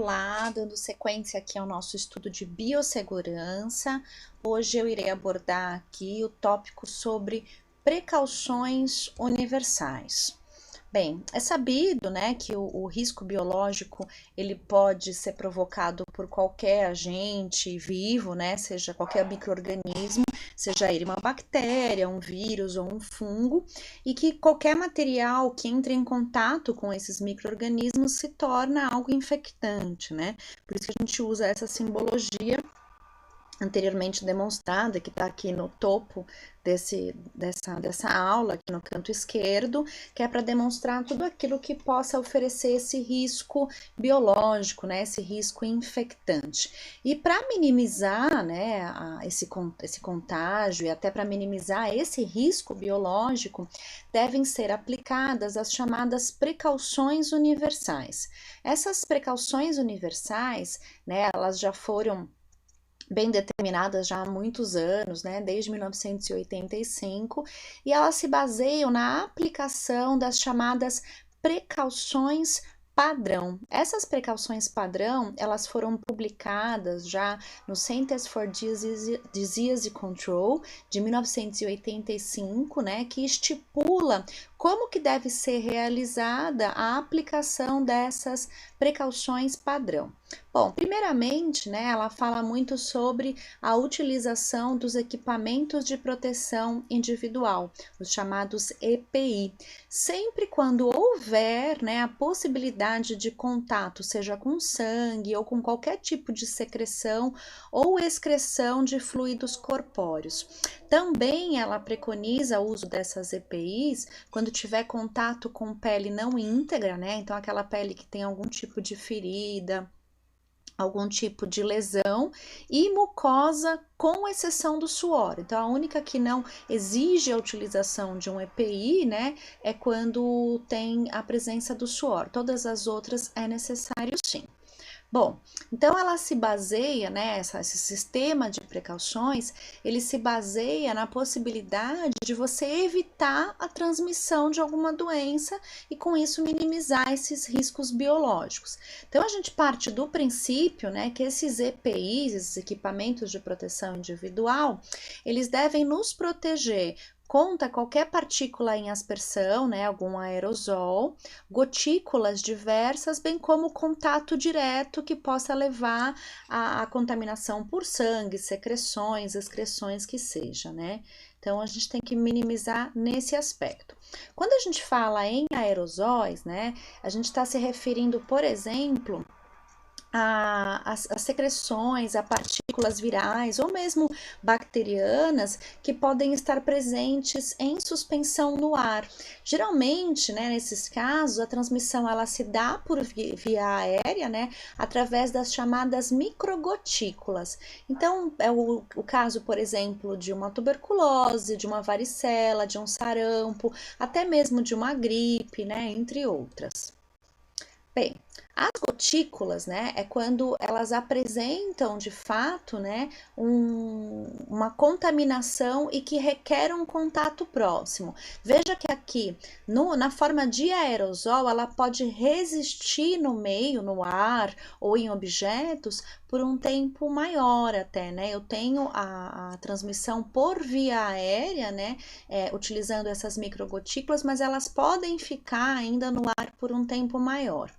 Olá, dando sequência aqui ao nosso estudo de biossegurança. Hoje eu irei abordar aqui o tópico sobre precauções universais. Bem, é sabido, né, que o risco biológico ele pode ser provocado por qualquer agente vivo, né, seja qualquer micro-organismo, seja ele uma bactéria, um vírus ou um fungo, e que qualquer material que entre em contato com esses micro-organismos se torna algo infectante, né? Por isso que a gente usa essa simbologia anteriormente demonstrada, que está aqui no topo dessa aula, aqui no canto esquerdo, que é para demonstrar tudo aquilo que possa oferecer esse risco biológico, né, esse risco infectante. E para minimizar, né, esse contágio e até para minimizar esse risco biológico, devem ser aplicadas as chamadas precauções universais. Essas precauções universais, né, elas já foram bem determinadas já há muitos anos, né, desde 1985, e elas se baseiam na aplicação das chamadas precauções padrão. Essas precauções padrão, elas foram publicadas já no Centers for Disease Control de 1985, né, que estipula como que deve ser realizada a aplicação dessas precauções padrão. Bom, primeiramente, né, ela fala muito sobre a utilização dos equipamentos de proteção individual, os chamados EPI. Sempre quando houver, né, a possibilidade de contato, seja com sangue ou com qualquer tipo de secreção ou excreção de fluidos corpóreos. Também ela preconiza o uso dessas EPIs quando tiver contato com pele não íntegra, né? Então aquela pele que tem algum tipo de ferida, algum tipo de lesão, e mucosa com exceção do suor. Então a única que não exige a utilização de um EPI, né, é quando tem a presença do suor. Todas as outras é necessário sim. Bom, então ela se baseia, né, esse sistema de precauções, ele se baseia na possibilidade de você evitar a transmissão de alguma doença e com isso minimizar esses riscos biológicos. Então a gente parte do princípio, né, que esses EPIs, esses equipamentos de proteção individual, eles devem nos proteger contra qualquer partícula em aspersão, né, algum aerosol, gotículas diversas, bem como contato direto que possa levar à contaminação por sangue, secreções, excreções que seja, né? Então a gente tem que minimizar nesse aspecto. Quando a gente fala em aerosóis, né, a gente está se referindo, por exemplo, as secreções, a partículas virais ou mesmo bacterianas que podem estar presentes em suspensão no ar. Geralmente, né, nesses casos, a transmissão ela se dá por via aérea, né, através das chamadas microgotículas. Então, é o caso, por exemplo, de uma tuberculose, de uma varicela, de um sarampo, até mesmo de uma gripe, né, entre outras. Bem, as gotículas, né, é quando elas apresentam de fato, né, uma contaminação e que requer um contato próximo. Veja que aqui, na forma de aerosol, ela pode resistir no meio, no ar ou em objetos por um tempo maior até, né? Eu tenho a transmissão por via aérea, né, utilizando essas microgotículas, mas elas podem ficar ainda no ar por um tempo maior.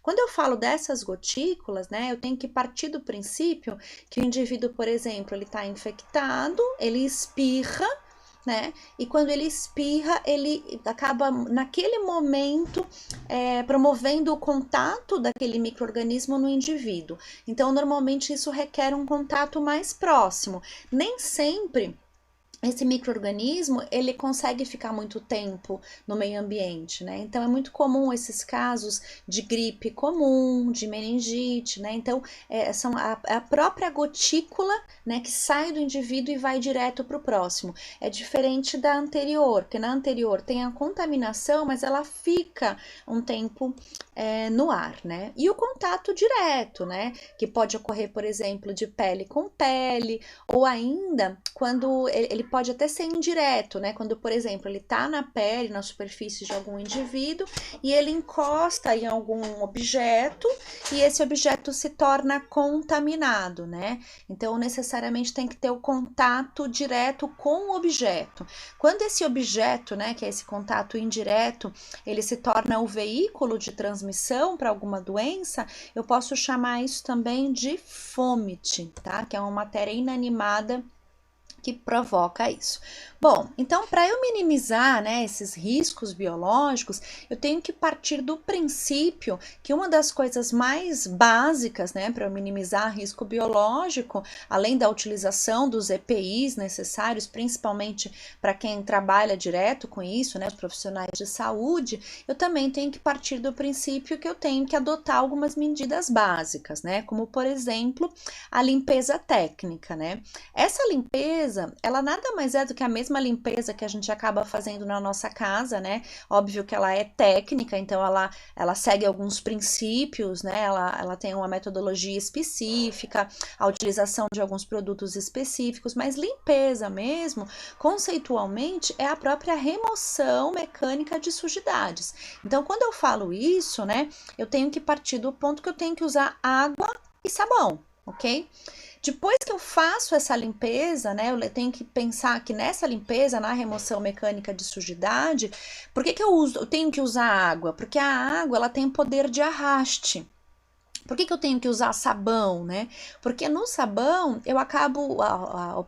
Quando eu falo dessas gotículas, né, eu tenho que partir do princípio que o indivíduo, por exemplo, ele está infectado, ele espirra, né, e quando ele espirra, ele acaba naquele momento promovendo o contato daquele micro-organismo no indivíduo. Então, normalmente isso requer um contato mais próximo. Nem sempre esse micro-organismo, ele consegue ficar muito tempo no meio ambiente, né? Então, é muito comum esses casos de gripe comum, de meningite, né? Então, são a própria gotícula, né, que sai do indivíduo e vai direto para o próximo. É diferente da anterior, porque na anterior tem a contaminação, mas ela fica um tempo no ar, né? E o contato direto, né? Que pode ocorrer, por exemplo, de pele com pele, ou ainda quando ele pode até ser indireto, né? Quando, por exemplo, ele tá na pele, na superfície de algum indivíduo e ele encosta em algum objeto e esse objeto se torna contaminado, né? Então, necessariamente tem que ter o contato direto com o objeto. Quando esse objeto, né, que é esse contato indireto, ele se torna o veículo de transmissão para alguma doença, eu posso chamar isso também de fômite, tá? Que é uma matéria inanimada que provoca isso. Bom, então para eu minimizar, né, esses riscos biológicos, eu tenho que partir do princípio que uma das coisas mais básicas, né, para eu minimizar risco biológico, além da utilização dos EPIs necessários, principalmente para quem trabalha direto com isso, né, os profissionais de saúde, eu também tenho que partir do princípio que eu tenho que adotar algumas medidas básicas, né, como por exemplo, a limpeza técnica, né? Essa limpeza, ela nada mais é do que a mesma limpeza que a gente acaba fazendo na nossa casa, né? Óbvio que ela é técnica, então ela segue alguns princípios, né? Ela tem uma metodologia específica, a utilização de alguns produtos específicos, mas limpeza mesmo, conceitualmente, é a própria remoção mecânica de sujidades. Então, quando eu falo isso, né, eu tenho que partir do ponto que eu tenho que usar água e sabão, ok? Depois que eu faço essa limpeza, né, eu tenho que pensar que nessa limpeza, na remoção mecânica de sujidade, por que eu tenho que usar água? Porque a água, ela tem poder de arraste. Por que eu tenho que usar sabão, né? Porque no sabão eu acabo, a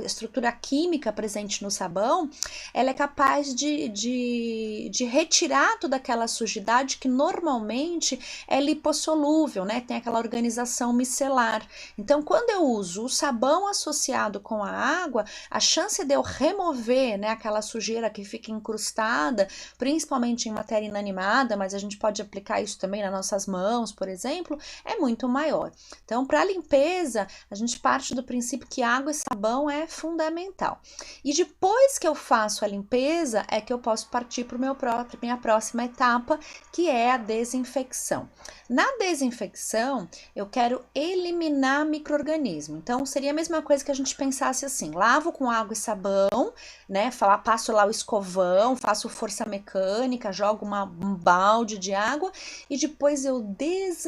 estrutura química presente no sabão, ela é capaz de retirar toda aquela sujidade que normalmente é lipossolúvel, né? Tem aquela organização micelar. Então, quando eu uso o sabão associado com a água, a chance de eu remover, né, aquela sujeira que fica incrustada, principalmente em matéria inanimada, mas a gente pode aplicar isso também nas nossas mãos, por exemplo, é muito maior. Então, para limpeza, a gente parte do princípio que água e sabão é fundamental. E depois que eu faço a limpeza, é que eu posso partir para minha próxima etapa, que é a desinfecção. Na desinfecção, eu quero eliminar micro-organismo. Então, seria a mesma coisa que a gente pensasse assim: lavo com água e sabão, né? Passo lá o escovão, faço força mecânica, jogo um balde de água e depois eu desinfeto.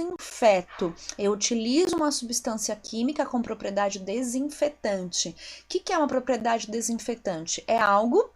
Eu utilizo uma substância química com propriedade desinfetante. O que é uma propriedade desinfetante? É algo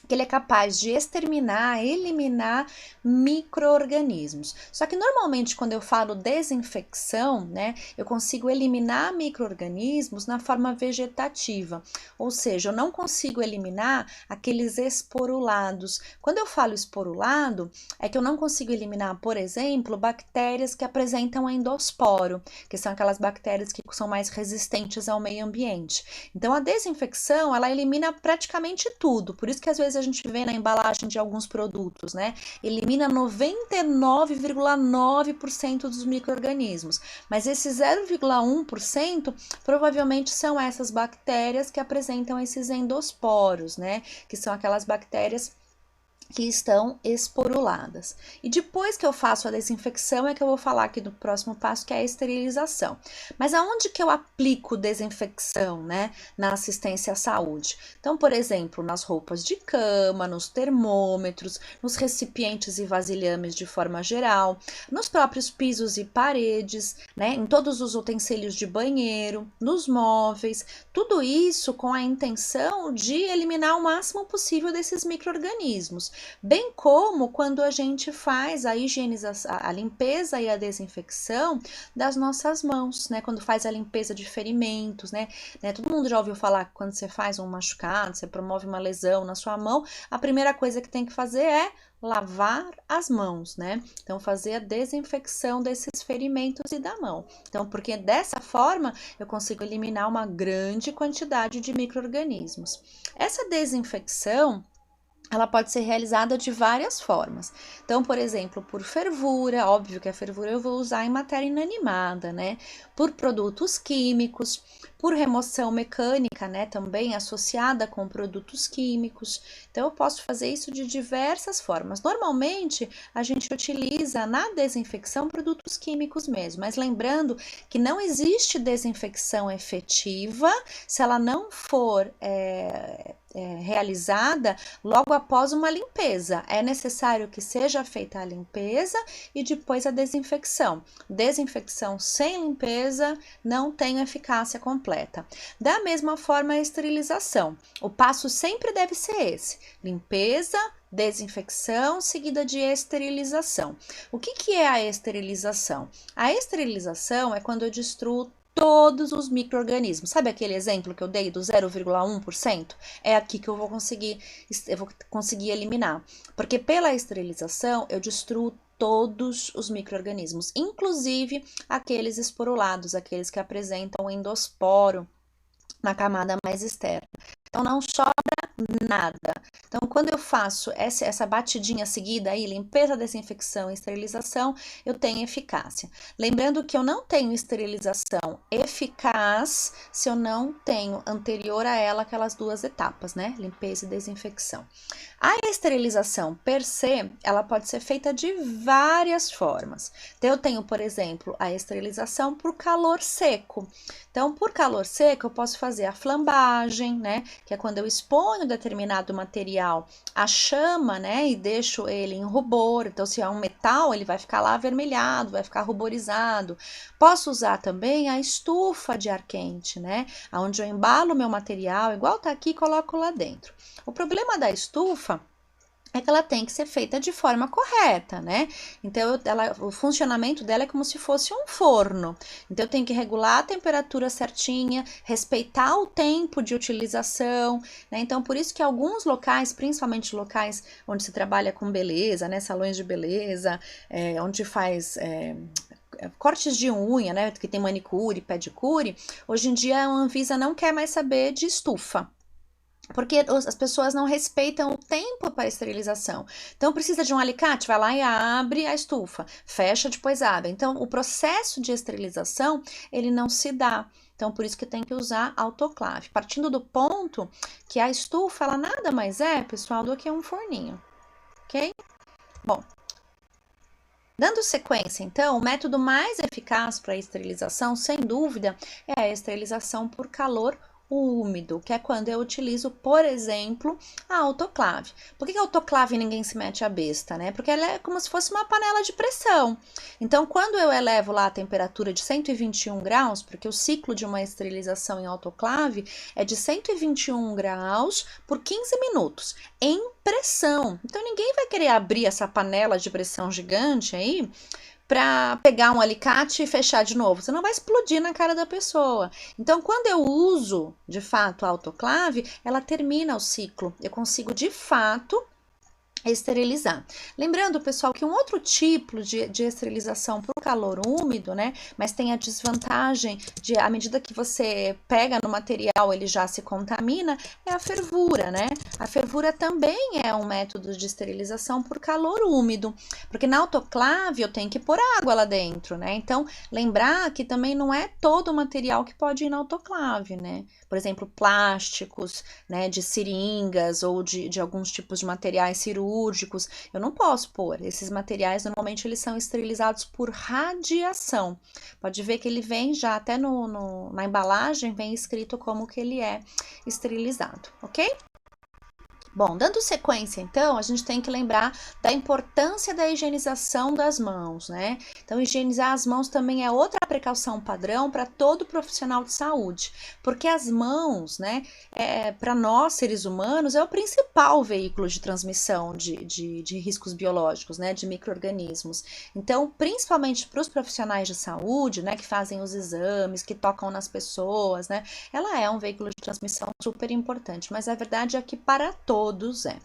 que ele é capaz de exterminar, eliminar micro-organismos. Só que normalmente quando eu falo desinfecção, né, eu consigo eliminar micro-organismos na forma vegetativa, ou seja, eu não consigo eliminar aqueles esporulados. Quando eu falo esporulado, é que eu não consigo eliminar, por exemplo, bactérias que apresentam endosporo, que são aquelas bactérias que são mais resistentes ao meio ambiente. Então a desinfecção, ela elimina praticamente tudo, por isso que às vezes a gente vê na embalagem de alguns produtos, né? Elimina 99,9% dos micro-organismos, mas esse 0,1% provavelmente são essas bactérias que apresentam esses endosporos, né? Que são aquelas bactérias que estão esporuladas. E depois que eu faço a desinfecção é que eu vou falar aqui do próximo passo, que é a esterilização. Mas aonde que eu aplico desinfecção, né, na assistência à saúde? Então, por exemplo, nas roupas de cama, nos termômetros, nos recipientes e vasilhames de forma geral, nos próprios pisos e paredes, né, em todos os utensílios de banheiro, nos móveis, tudo isso com a intenção de eliminar o máximo possível desses micro-organismos. Bem como quando a gente faz a higienização, a limpeza e a desinfecção das nossas mãos, né? Quando faz a limpeza de ferimentos, né? Todo mundo já ouviu falar que quando você faz um machucado, você promove uma lesão na sua mão, a primeira coisa que tem que fazer é lavar as mãos, né? Então, fazer a desinfecção desses ferimentos e da mão. Então, porque dessa forma eu consigo eliminar uma grande quantidade de micro-organismos. Essa desinfecção, ela pode ser realizada de várias formas. Então, por exemplo, por fervura, óbvio que a fervura eu vou usar em matéria inanimada, né? Por produtos químicos, por remoção mecânica, né? Também associada com produtos químicos. Então, eu posso fazer isso de diversas formas. Normalmente, a gente utiliza na desinfecção produtos químicos mesmo, mas lembrando que não existe desinfecção efetiva se ela não for realizada logo após uma limpeza. É necessário que seja feita a limpeza e depois a desinfecção. Desinfecção sem limpeza não tem eficácia completa. Da mesma forma, a esterilização. O passo sempre deve ser esse: limpeza, desinfecção, seguida de esterilização. O que é a esterilização? A esterilização é quando eu destruo todos os micro-organismos. Sabe aquele exemplo que eu dei do 0,1%? É aqui que eu vou conseguir eliminar. Porque pela esterilização eu destruo todos os micro-organismos, inclusive aqueles esporulados, aqueles que apresentam endosporo na camada mais externa. Então não sobra nada. Então, quando eu faço essa batidinha seguida aí, limpeza, desinfecção e esterilização, eu tenho eficácia. Lembrando que eu não tenho esterilização eficaz se eu não tenho anterior a ela aquelas duas etapas, né? Limpeza e desinfecção. A esterilização per se, ela pode ser feita de várias formas. Então, eu tenho, por exemplo, a esterilização por calor seco. Então, por calor seco, eu posso fazer a flambagem, né? Que é quando eu exponho determinado material à chama, né? E deixo ele em rubor. Então, se é um metal, ele vai ficar lá avermelhado, vai ficar ruborizado. Posso usar também a estufa de ar quente, né? Onde eu embalo meu material, igual tá aqui, coloco lá dentro. O problema da estufa é que ela tem que ser feita de forma correta, né? Então, o funcionamento dela é como se fosse um forno. Então, eu tenho que regular a temperatura certinha, respeitar o tempo de utilização, né? Então, por isso que alguns locais, principalmente locais onde se trabalha com beleza, né? Salões de beleza, onde faz cortes de unha, né? Que tem manicure, pedicure, hoje em dia a Anvisa não quer mais saber de estufa. Porque as pessoas não respeitam o tempo para a esterilização. Então, precisa de um alicate? Vai lá e abre a estufa. Fecha, depois abre. Então, o processo de esterilização, ele não se dá. Então, por isso que tem que usar autoclave. Partindo do ponto que a estufa, ela nada mais é, pessoal, do que um forninho. Ok? Bom. Dando sequência, então, o método mais eficaz para a esterilização, sem dúvida, é a esterilização por calor úmido, que é quando eu utilizo, por exemplo, a autoclave. Por que a autoclave ninguém se mete a besta, né? Porque ela é como se fosse uma panela de pressão. Então, quando eu elevo lá a temperatura de 121 graus, porque o ciclo de uma esterilização em autoclave é de 121 graus por 15 minutos, em pressão. Então, ninguém vai querer abrir essa panela de pressão gigante aí para pegar um alicate e fechar de novo. Você não vai explodir na cara da pessoa. Então, quando eu uso, de fato, a autoclave, ela termina o ciclo. Eu consigo, de fato, esterilizar. Lembrando, pessoal, que um outro tipo de esterilização por calor úmido, né, mas tem a desvantagem de, à medida que você pega no material, ele já se contamina, é a fervura, né? A fervura também é um método de esterilização por calor úmido, porque na autoclave eu tenho que pôr água lá dentro, né? Então, lembrar que também não é todo o material que pode ir na autoclave, né? Por exemplo, plásticos, né, de seringas ou de alguns tipos de materiais cirúrgicos, eu não posso pôr. Esses materiais, normalmente, eles são esterilizados por radiação. Pode ver que ele vem já até na embalagem, vem escrito como que ele é esterilizado, ok? Bom, dando sequência, então, a gente tem que lembrar da importância da higienização das mãos, né? Então, higienizar as mãos também é outra precaução padrão para todo profissional de saúde, porque as mãos, né, para nós, seres humanos, é o principal veículo de transmissão de riscos biológicos, né, de micro-organismos. Então, principalmente para os profissionais de saúde, né, que fazem os exames, que tocam nas pessoas, né, ela é um veículo de transmissão super importante, mas a verdade é que para todos é.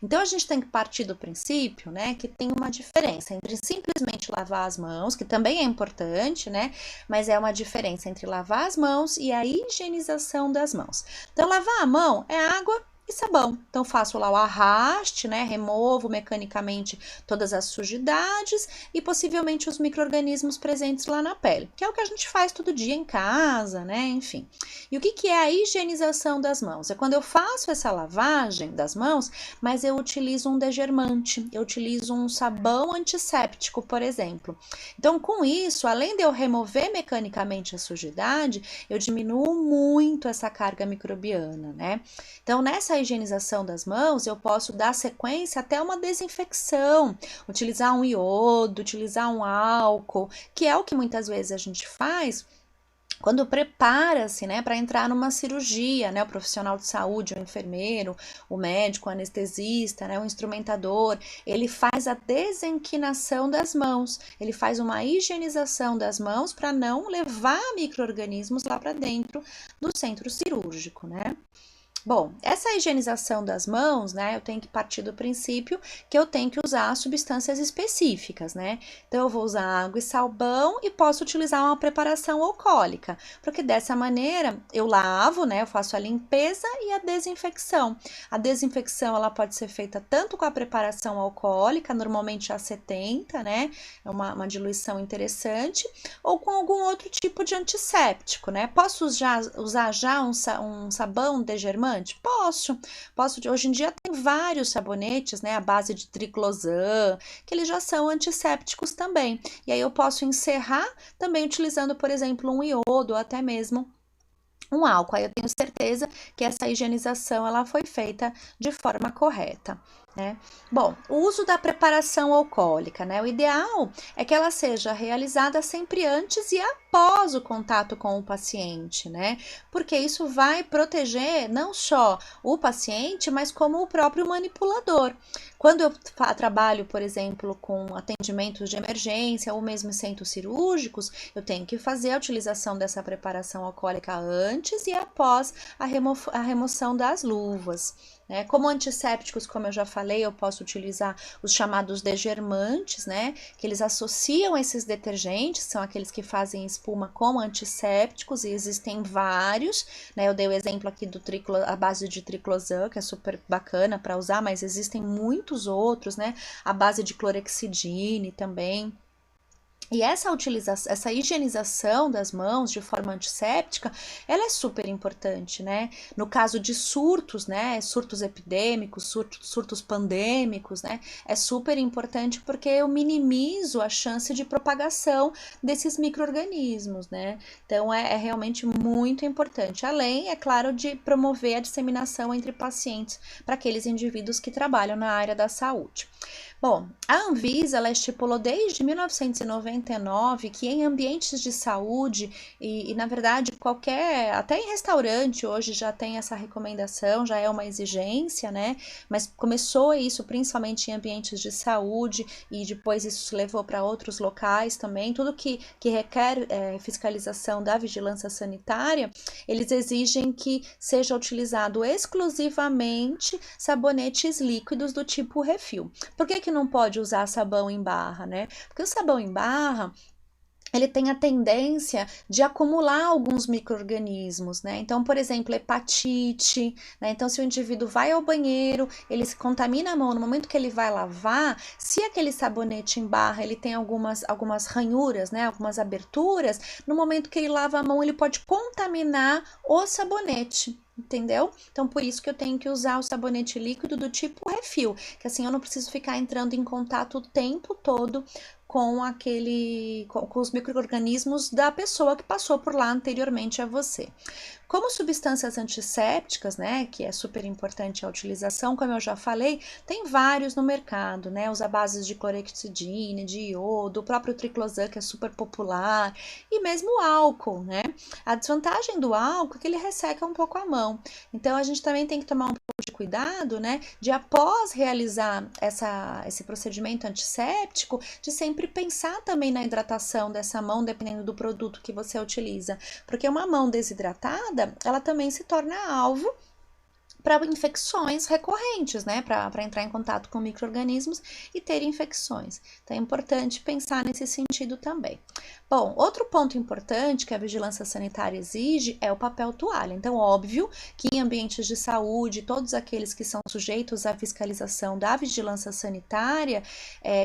Então, a gente tem que partir do princípio, né, que tem uma diferença entre simplesmente lavar as mãos, que também é importante, né, mas é uma diferença entre lavar as mãos e a higienização das mãos. Então, lavar a mão é água e sabão. Então, faço lá o arraste, né? Removo mecanicamente todas as sujidades e possivelmente os micro-organismos presentes lá na pele, que é o que a gente faz todo dia em casa, né? Enfim. E o que é a higienização das mãos? É quando eu faço essa lavagem das mãos, mas eu utilizo um degermante, eu utilizo um sabão antisséptico, por exemplo. Então, com isso, além de eu remover mecanicamente a sujidade, eu diminuo muito essa carga microbiana, né? Então, nessa higienização das mãos, eu posso dar sequência até uma desinfecção, utilizar um iodo, utilizar um álcool, que é o que muitas vezes a gente faz quando prepara-se, né, para entrar numa cirurgia, né, o profissional de saúde, o enfermeiro, o médico, o anestesista, né, o instrumentador, ele faz a desenquinação das mãos, ele faz uma higienização das mãos para não levar micro-organismos lá para dentro do centro cirúrgico, né? Bom, essa higienização das mãos, né, eu tenho que partir do princípio que eu tenho que usar substâncias específicas, né? Então, eu vou usar água e sabão e posso utilizar uma preparação alcoólica, porque dessa maneira eu lavo, né, eu faço a limpeza e a desinfecção. A desinfecção, ela pode ser feita tanto com a preparação alcoólica, normalmente a 70, né, é uma diluição interessante, ou com algum outro tipo de antisséptico, né? Posso usar já um sabão degermante? Posso. Hoje em dia tem vários sabonetes, né, à base de triclosan, que eles já são antissépticos também. E aí eu posso encerrar também utilizando, por exemplo, um iodo ou até mesmo um álcool. Aí eu tenho certeza que essa higienização ela foi feita de forma correta, né? Bom, o uso da preparação alcoólica, né? O ideal é que ela seja realizada sempre antes e após o contato com o paciente, né? Porque isso vai proteger não só o paciente, mas como o próprio manipulador. Quando eu trabalho, por exemplo, com atendimentos de emergência ou mesmo em centros cirúrgicos, eu tenho que fazer a utilização dessa preparação alcoólica antes e após a remoção das luvas. Né? Como antissépticos, como eu já falei, eu posso utilizar os chamados degermantes, né? Que eles associam esses detergentes, são aqueles que fazem espuma como antissépticos, e existem vários, né? Eu dei o exemplo aqui do a base de triclosan, que é super bacana para usar, mas existem muitos outros, né? A base de clorexidine também. E essa utilização, essa higienização das mãos de forma antisséptica, ela é super importante, né? No caso de surtos, né? Surtos epidêmicos, surtos pandêmicos, né? É super importante porque eu minimizo a chance de propagação desses micro-organismos, né? Então é realmente muito importante. Além, é claro, de promover a disseminação entre pacientes para aqueles indivíduos que trabalham na área da saúde. Bom, a Anvisa ela estipulou desde 1999 que em ambientes de saúde na verdade até em restaurante hoje já tem essa recomendação, já é uma exigência, né? Mas começou isso principalmente em ambientes de saúde e depois isso se levou para outros locais também. Tudo que requer fiscalização da vigilância sanitária, eles exigem que seja utilizado exclusivamente sabonetes líquidos do tipo refil. Por que não pode usar sabão em barra, né? Porque o sabão em barra, ele tem a tendência de acumular alguns micro-organismos, né? Então, por exemplo, hepatite, né? Então, se o indivíduo vai ao banheiro, ele se contamina a mão, no momento que ele vai lavar, se aquele sabonete em barra, ele tem algumas ranhuras, né? Algumas aberturas, no momento que ele lava a mão, ele pode contaminar o sabonete. Entendeu? Então, por isso que eu tenho que usar o sabonete líquido do tipo refil, que assim eu não preciso ficar entrando em contato o tempo todo com com os micro-organismos da pessoa que passou por lá anteriormente a você. Como substâncias antissépticas, né, que é super importante a utilização, como eu já falei, tem vários no mercado, né, os à base de clorexidine, de iodo, o próprio triclosan, que é super popular, e mesmo o álcool, né. A desvantagem do álcool é que ele resseca um pouco a mão, então a gente também tem que tomar um pouco de cuidado, né, de após realizar esse procedimento antisséptico, de sempre pensar também na hidratação dessa mão, dependendo do produto que você utiliza, porque uma mão desidratada ela também se torna alvo para infecções recorrentes, né? Para entrar em contato com micro-organismos e ter infecções. Então, é importante pensar nesse sentido também. Bom, outro ponto importante que a vigilância sanitária exige é o papel toalha. Então, óbvio que em ambientes de saúde, todos aqueles que são sujeitos à fiscalização da vigilância sanitária,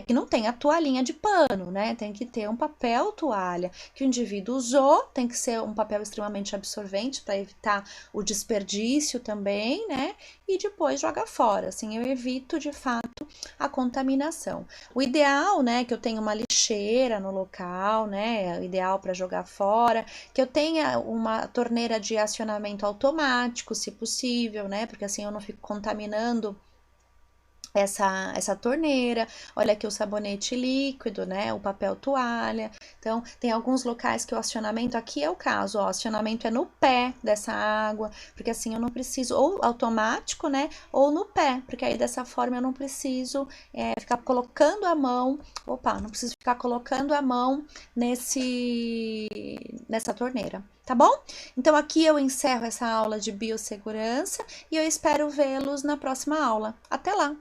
que não tem a toalhinha de pano, né? Tem que ter um papel toalha que o indivíduo usou, tem que ser um papel extremamente absorvente para evitar o desperdício também, né? E depois joga fora. Assim, eu evito de fato a contaminação. O ideal, né, que eu tenha uma lixeira no local, né? O ideal para jogar fora, que eu tenha uma torneira de acionamento automático, se possível, né? Porque assim eu não fico contaminando essa torneira. Olha aqui o sabonete líquido, né? O papel toalha. Então, tem alguns locais que o acionamento, aqui é o caso, ó, o acionamento é no pé dessa água, porque assim eu não preciso, ou automático, né? Ou no pé, porque aí dessa forma eu não preciso ficar colocando a mão, não preciso ficar colocando a mão nessa torneira. Tá bom? Então, aqui eu encerro essa aula de biossegurança e eu espero vê-los na próxima aula. Até lá!